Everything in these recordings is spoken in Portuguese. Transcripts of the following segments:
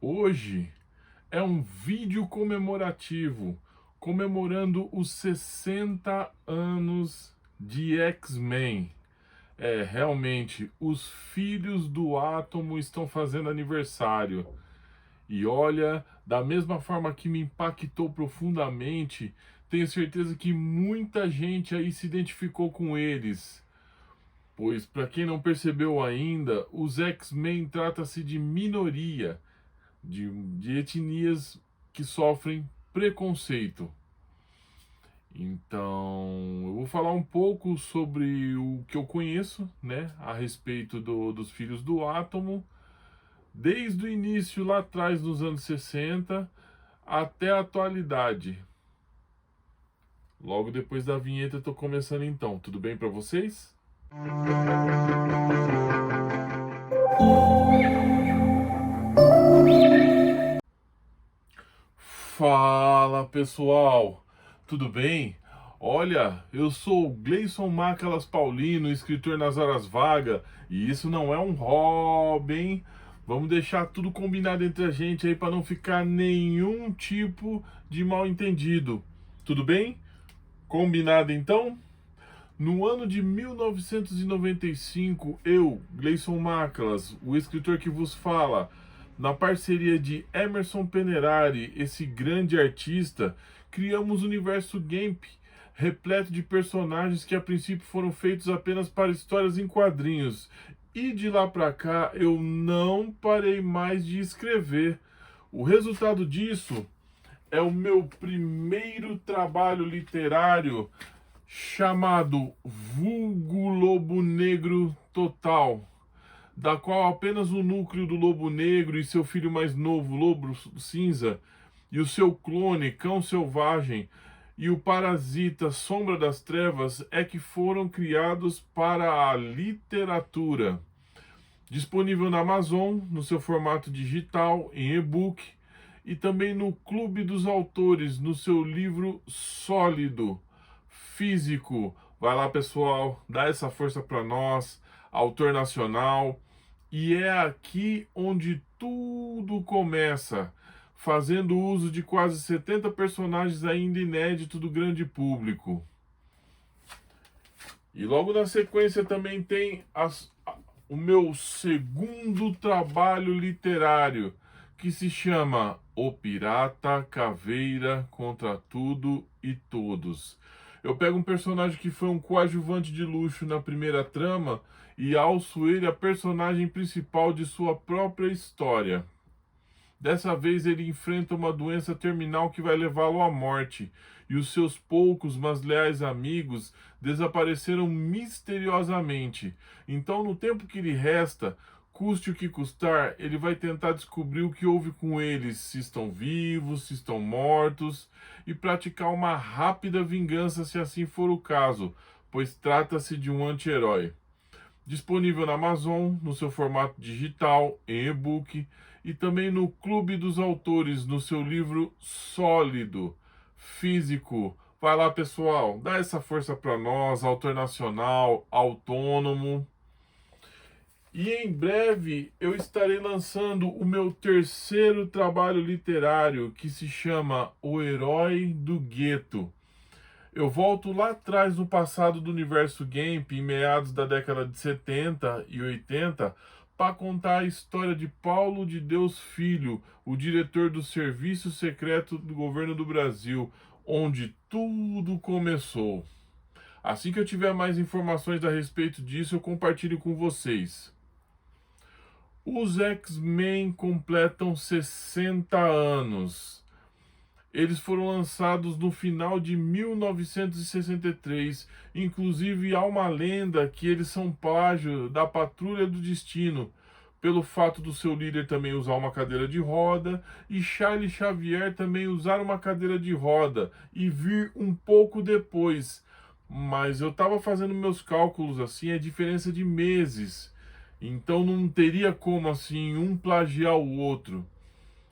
Hoje é um vídeo comemorativo, comemorando os 60 anos de X-Men. Realmente, os filhos do átomo estão fazendo aniversário. E olha, da mesma forma que me impactou profundamente, tenho certeza que muita gente aí se identificou com eles. Pois, para quem não percebeu ainda, os X-Men trata-se de minoria, de etnias que sofrem preconceito. Então, eu vou falar um pouco sobre o que eu conheço, né, a respeito dos filhos do átomo, desde o início lá atrás, nos anos 60, até a atualidade. Logo depois da vinheta eu tô começando então. Tudo bem para vocês? Fala pessoal, tudo bem? Olha, eu sou o Gleison Macalas Paulino, escritor nas horas vagas, e isso não é um hobby, hein? Vamos deixar tudo combinado entre a gente aí para não ficar nenhum tipo de mal entendido. Tudo bem? Combinado então? No ano de 1995, eu, Gleison Macalas, o escritor que vos fala, na parceria de Emerson Penerari, esse grande artista, criamos o universo Gamp, repleto de personagens que a princípio foram feitos apenas para histórias em quadrinhos. E de lá para cá eu não parei mais de escrever. O resultado disso é o meu primeiro trabalho literário chamado Vulgo Lobo Negro Total, da qual apenas o núcleo do Lobo Negro e seu filho mais novo, Lobo Cinza, e o seu clone, Cão Selvagem, e o parasita Sombra das Trevas é que foram criados para a literatura. Disponível na Amazon, no seu formato digital, em e-book, e também no Clube dos Autores, no seu livro sólido, físico. Vai lá, pessoal, dá essa força para nós, autor nacional. E é aqui onde tudo começa, fazendo uso de quase 70 personagens ainda inéditos do grande público. E logo na sequência também tem o meu segundo trabalho literário, que se chama O Pirata Caveira contra Tudo e Todos. Eu pego um personagem que foi um coadjuvante de luxo na primeira trama e alço ele a personagem principal de sua própria história. Dessa vez ele enfrenta uma doença terminal que vai levá-lo à morte, e os seus poucos, mas leais amigos desapareceram misteriosamente. Então, no tempo que lhe resta, custe o que custar, ele vai tentar descobrir o que houve com eles, se estão vivos, se estão mortos, e praticar uma rápida vingança se assim for o caso, pois trata-se de um anti-herói. Disponível na Amazon, no seu formato digital, em e-book, e também no Clube dos Autores, no seu livro sólido, físico. Vai lá, pessoal, dá essa força para nós, autor nacional, autônomo. E em breve eu estarei lançando o meu terceiro trabalho literário, que se chama O Herói do Gueto. Eu volto lá atrás no passado do universo Gamp, em meados da década de 70 e 80, para contar a história de Paulo de Deus Filho, o diretor do Serviço Secreto do Governo do Brasil, onde tudo começou. Assim que eu tiver mais informações a respeito disso, eu compartilho com vocês. Os X-Men completam 60 anos. Eles foram lançados no final de 1963. Inclusive, há uma lenda que eles são plágio da Patrulha do Destino, pelo fato do seu líder também usar uma cadeira de roda e Charles Xavier também usar uma cadeira de roda e vir um pouco depois. Mas eu estava fazendo meus cálculos assim, é diferença de meses. Então não teria como assim um plagiar o outro.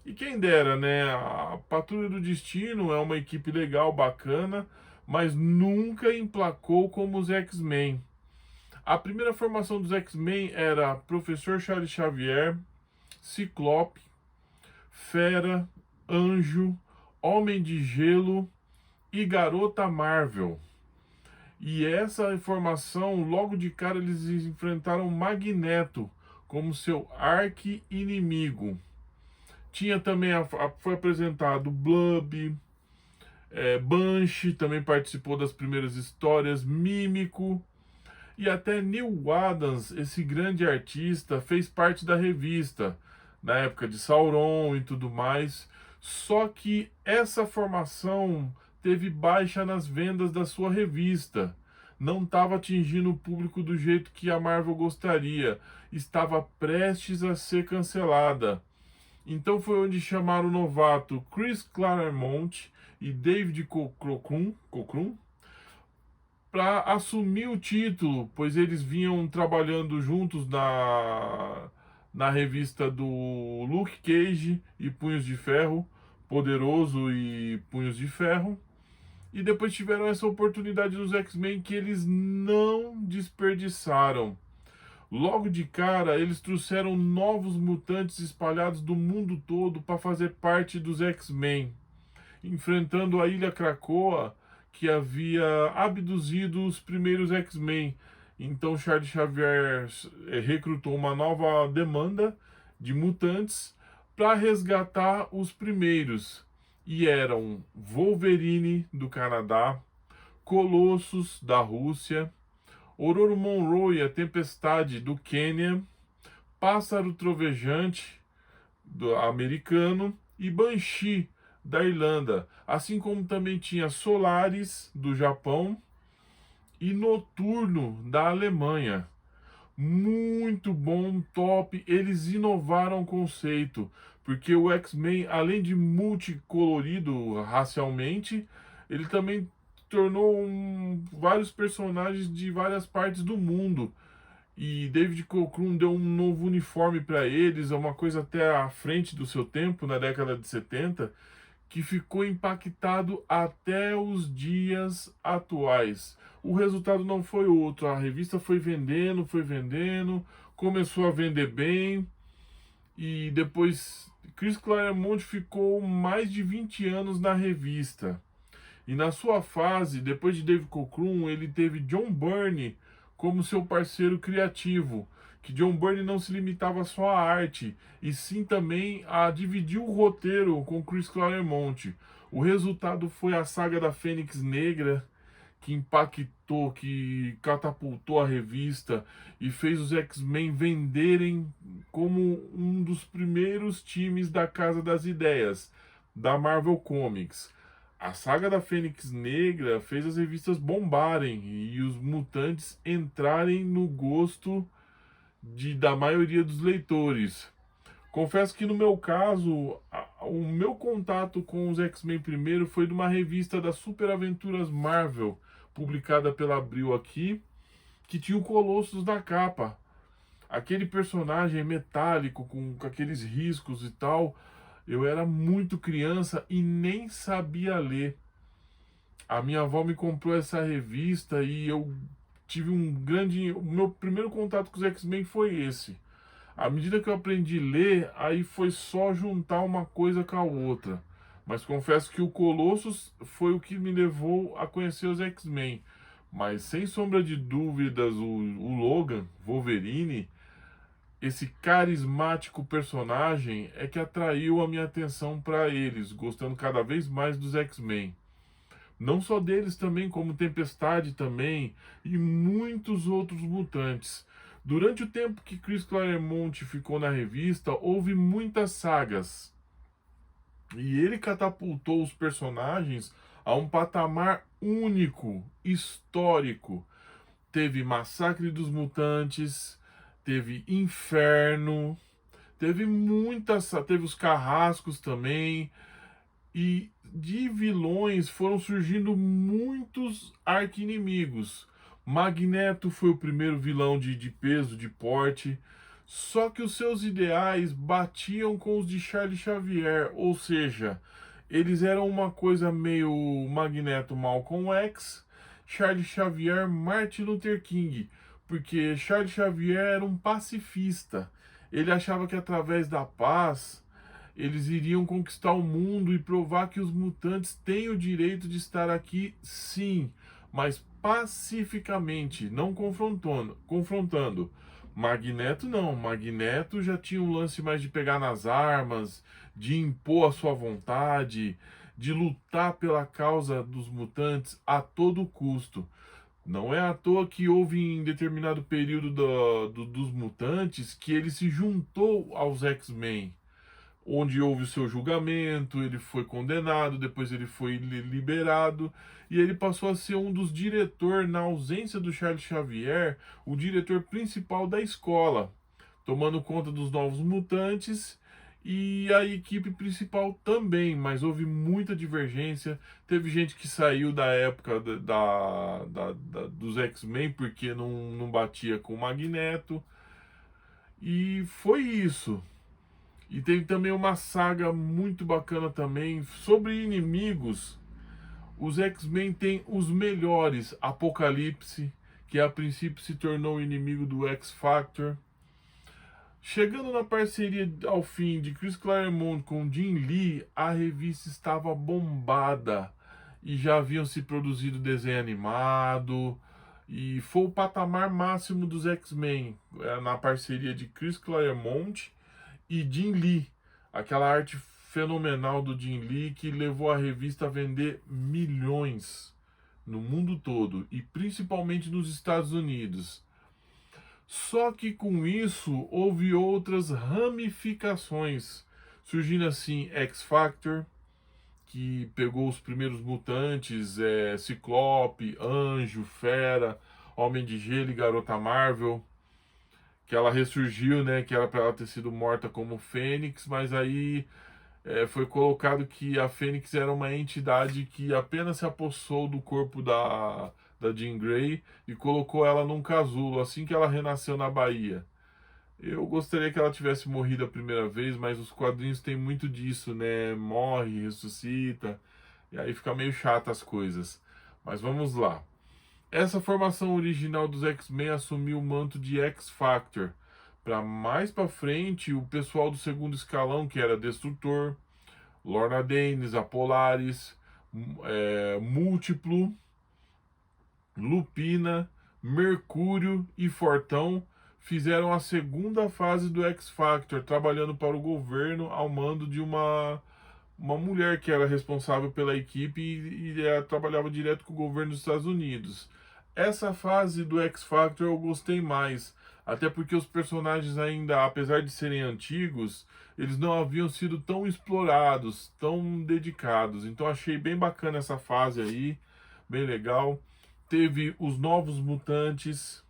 E quem dera, né? A Patrulha do Destino é uma equipe legal, bacana, mas nunca emplacou como os X-Men. A primeira formação dos X-Men era Professor Charles Xavier, Ciclope, Fera, Anjo, Homem de Gelo e Garota Marvel. E essa informação, logo de cara, eles enfrentaram Magneto como seu arqui-inimigo. Tinha também, foi apresentado Blub, Banshee também participou das primeiras histórias, Mímico, e até Neil Adams, esse grande artista, fez parte da revista, na época de Sauron e tudo mais. Só que essa formação teve baixa nas vendas da sua revista. Não estava atingindo o público do jeito que a Marvel gostaria. Estava prestes a ser cancelada. Então foi onde chamaram o novato Chris Claremont e David Cockrum para assumir o título, pois eles vinham trabalhando juntos na revista do Luke Cage e Punhos de Ferro, Poderoso e Punhos de Ferro. E depois tiveram essa oportunidade nos X-Men que eles não desperdiçaram. Logo de cara, eles trouxeram novos mutantes espalhados do mundo todo para fazer parte dos X-Men, enfrentando a Ilha Krakoa, que havia abduzido os primeiros X-Men. Então Charles Xavier recrutou uma nova demanda de mutantes para resgatar os primeiros. E eram Wolverine, do Canadá, Colossus, da Rússia, Ororo Monroe, a Tempestade, do Quênia, Pássaro Trovejante, do americano, e Banshee, da Irlanda, assim como também tinha Solaris, do Japão, e Noturno, da Alemanha. Muito bom, top. Eles inovaram o conceito, porque o X-Men, além de multicolorido racialmente, ele também tornou vários personagens de várias partes do mundo. E David Cockrum deu um novo uniforme para eles, é uma coisa até à frente do seu tempo, na década de 70, que ficou impactado até os dias atuais. O resultado não foi outro, a revista foi vendendo, começou a vender bem, e depois Chris Claremont ficou mais de 20 anos na revista. E na sua fase, depois de David Cockrum, ele teve John Byrne como seu parceiro criativo, que John Byrne não se limitava só à arte, e sim também a dividir o roteiro com Chris Claremont. O resultado foi a saga da Fênix Negra, que impactou, que catapultou a revista e fez os X-Men venderem como um dos primeiros times da Casa das Ideias, da Marvel Comics. A saga da Fênix Negra fez as revistas bombarem e os mutantes entrarem no gosto da maioria dos leitores. Confesso que no meu caso, o meu contato com os X-Men primeiro foi de uma revista das Super Aventuras Marvel, publicada pela Abril aqui, que tinha o Colossus na capa. Aquele personagem metálico, com aqueles riscos e tal. Eu era muito criança e nem sabia ler. A minha avó me comprou essa revista e eu tive o meu primeiro contato com os X-Men foi esse. À medida que eu aprendi a ler, aí foi só juntar uma coisa com a outra. Mas confesso que o Colossus foi o que me levou a conhecer os X-Men. Mas sem sombra de dúvidas, o Logan, Wolverine, esse carismático personagem é que atraiu a minha atenção para eles, gostando cada vez mais dos X-Men. Não só deles também, como Tempestade também e muitos outros mutantes. Durante o tempo que Chris Claremont ficou na revista, houve muitas sagas. E ele catapultou os personagens a um patamar único, histórico. Teve Massacre dos Mutantes, teve Inferno, teve os Carrascos também, e de vilões foram surgindo muitos arqui-inimigos. Magneto foi o primeiro vilão de peso, de porte, só que os seus ideais batiam com os de Charles Xavier, ou seja, eles eram uma coisa meio Magneto Malcolm X, Charles Xavier Martin Luther King, porque Charles Xavier era um pacifista. Ele achava que através da paz eles iriam conquistar o mundo e provar que os mutantes têm o direito de estar aqui, sim, mas pacificamente, não confrontando. Magneto não, Magneto já tinha um lance mais de pegar nas armas, de impor a sua vontade, de lutar pela causa dos mutantes a todo custo. Não é à toa que houve em determinado período dos mutantes que ele se juntou aos X-Men, onde houve o seu julgamento, ele foi condenado, depois ele foi liberado, e ele passou a ser um dos diretores, na ausência do Charles Xavier, o diretor principal da escola, tomando conta dos novos mutantes e a equipe principal também, mas houve muita divergência. Teve gente que saiu da época dos X-Men porque não batia com o Magneto, e foi isso. E teve também uma saga muito bacana também sobre inimigos. Os X-Men têm os melhores. Apocalipse, que a princípio se tornou inimigo do X-Factor. Chegando na parceria ao fim de Chris Claremont com Jim Lee, a revista estava bombada. E já haviam se produzido desenho animado. E foi o patamar máximo dos X-Men, na parceria de Chris Claremont e Jim Lee, aquela arte fenomenal do Jim Lee que levou a revista a vender milhões no mundo todo e principalmente nos Estados Unidos. Só que com isso houve outras ramificações, surgindo assim X-Factor, que pegou os primeiros mutantes, Ciclope, Anjo, Fera, Homem de Gelo e Garota Marvel, que ela ressurgiu, né? Que era para ela ter sido morta como Fênix, mas aí foi colocado que a Fênix era uma entidade que apenas se apossou do corpo da Jean Grey e colocou ela num casulo assim que ela renasceu na Bahia. Eu gostaria que ela tivesse morrido a primeira vez, mas os quadrinhos têm muito disso, né? Morre, ressuscita, e aí fica meio chato as coisas. Mas vamos lá. Essa formação original dos X-Men assumiu o manto de X-Factor. Para mais para frente, o pessoal do segundo escalão, que era Destrutor, Lorna Dennis, Apolaris, Múltiplo, Lupina, Mercúrio e Fortão, fizeram a segunda fase do X-Factor, trabalhando para o governo ao mando de uma mulher que era responsável pela equipe e trabalhava direto com o governo dos Estados Unidos. Essa fase do X-Factor eu gostei mais, até porque os personagens ainda, apesar de serem antigos, eles não haviam sido tão explorados, tão dedicados. Então achei bem bacana essa fase aí, bem legal. Teve os Novos Mutantes,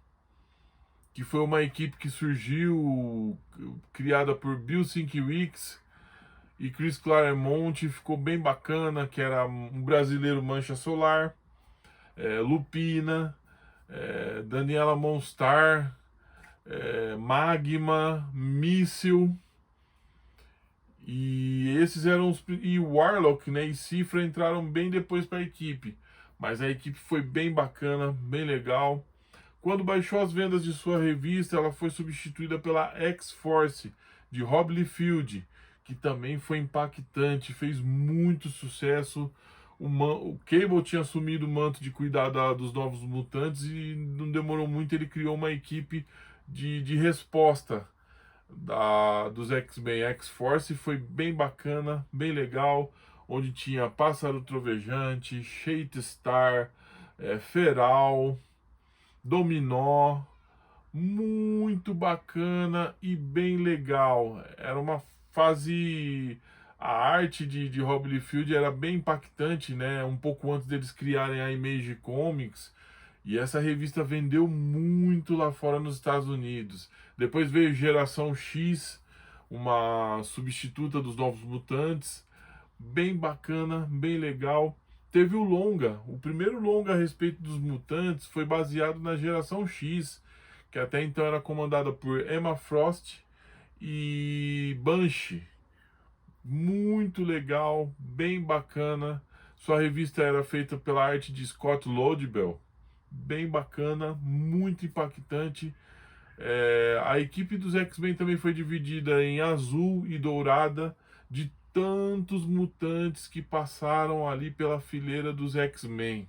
que foi uma equipe que surgiu, criada por Bill Sienkiewicz e Chris Claremont, ficou bem bacana, que era um brasileiro Mancha Solar, Lupina, Daniela Monstar, Magma, Míssil, e esses eram os... E Warlock, né, e Cifra entraram bem depois para a equipe, mas a equipe foi bem bacana, bem legal. Quando baixou as vendas de sua revista, ela foi substituída pela X-Force, de Rob Liefeld, que também foi impactante, fez muito sucesso. O Cable tinha assumido o manto de cuidar dos Novos Mutantes e não demorou muito, ele criou uma equipe de resposta dos X-Men. X-Force foi bem bacana, bem legal, onde tinha Pássaro Trovejante, Shatterstar, Feral, Dominó, muito bacana e bem legal. Era uma fase... A arte de Rob Liefeld era bem impactante, né? Um pouco antes deles criarem a Image Comics. E essa revista vendeu muito lá fora nos Estados Unidos. Depois veio Geração X, uma substituta dos Novos Mutantes. Bem bacana, bem legal. Teve o longa, o primeiro longa a respeito dos mutantes foi baseado na Geração X, que até então era comandada por Emma Frost e Banshee. Muito legal, bem bacana. Sua revista era feita pela arte de Scott Lobdell, bem bacana, muito impactante. A equipe dos X-Men também foi dividida em azul e dourada, de tantos mutantes que passaram ali pela fileira dos X-Men.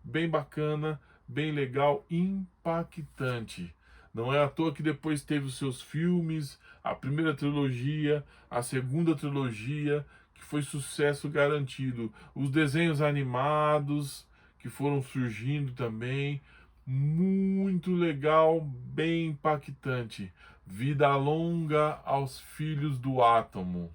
Bem bacana, bem legal, impactante. Não é à toa que depois teve os seus filmes, a primeira trilogia, a segunda trilogia, que foi sucesso garantido. Os desenhos animados, que foram surgindo também. Muito legal, bem impactante. Vida longa aos filhos do átomo.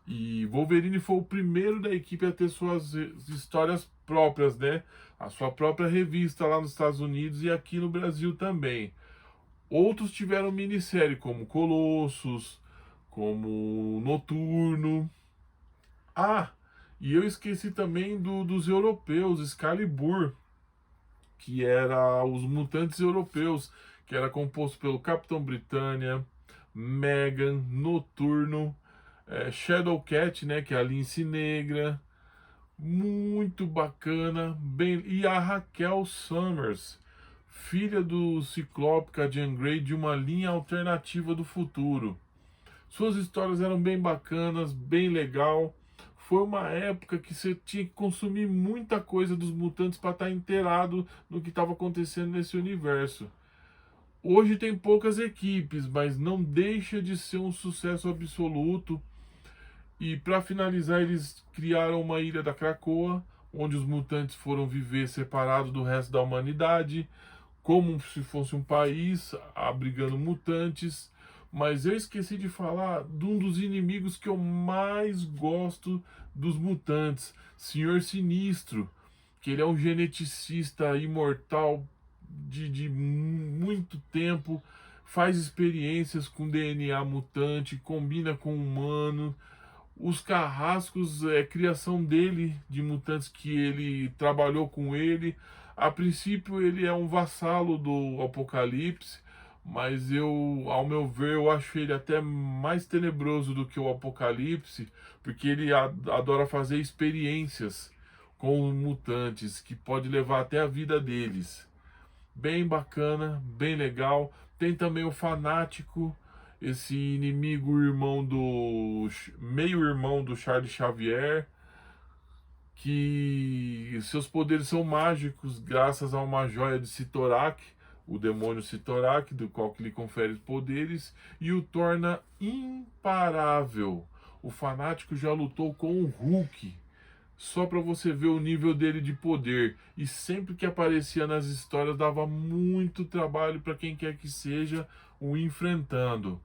E Wolverine foi o primeiro da equipe a ter suas histórias próprias, né? A sua própria revista lá nos Estados Unidos e aqui no Brasil também. Outros tiveram minissérie, como Colossus, como Noturno. Ah, e eu esqueci também dos europeus, Excalibur, que era os mutantes europeus, que era composto pelo Capitão Britânia, Meggan, Noturno, Shadowcat, né, que é a Lince Negra, muito bacana, bem, e a Raquel Summers, filha do Ciclope Jean Grey, de uma linha alternativa do futuro. Suas histórias eram bem bacanas, bem legal. Foi uma época que você tinha que consumir muita coisa dos mutantes para estar inteirado no que estava acontecendo nesse universo. Hoje tem poucas equipes, mas não deixa de ser um sucesso absoluto. E para finalizar, eles criaram uma ilha da Krakoa, onde os mutantes foram viver separados do resto da humanidade, como se fosse um país abrigando mutantes. Mas eu esqueci de falar de um dos inimigos que eu mais gosto dos mutantes, Senhor Sinistro, que ele é um geneticista imortal de muito tempo, faz experiências com DNA mutante, combina com humano. Os carrascos é criação dele, de mutantes que ele trabalhou com ele. A princípio ele é um vassalo do Apocalipse, mas ao meu ver, eu acho ele até mais tenebroso do que o Apocalipse, porque ele adora fazer experiências com mutantes, que pode levar até a vida deles. Bem bacana, bem legal. Tem também o Fanático, esse inimigo meio-irmão do Charles Xavier, que seus poderes são mágicos graças a uma joia de Sitorak, o demônio Sitorak, do qual que lhe confere poderes e o torna imparável. O Fanático já lutou com o Hulk, só para você ver o nível dele de poder. E sempre que aparecia nas histórias dava muito trabalho para quem quer que seja o enfrentando.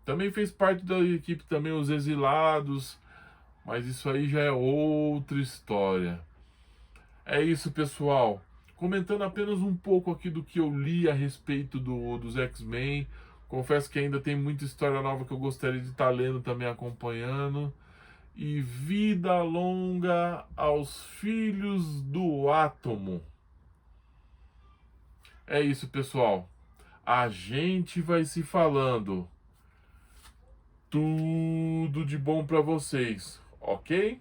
Também fez parte da equipe também os Exilados, mas isso aí já é outra história. É isso, pessoal. Comentando apenas um pouco aqui do que eu li a respeito dos X-Men. Confesso que ainda tem muita história nova que eu gostaria de estar lendo também, acompanhando. E vida longa aos filhos do átomo. É isso, pessoal. A gente vai se falando. Tudo de bom para vocês, ok?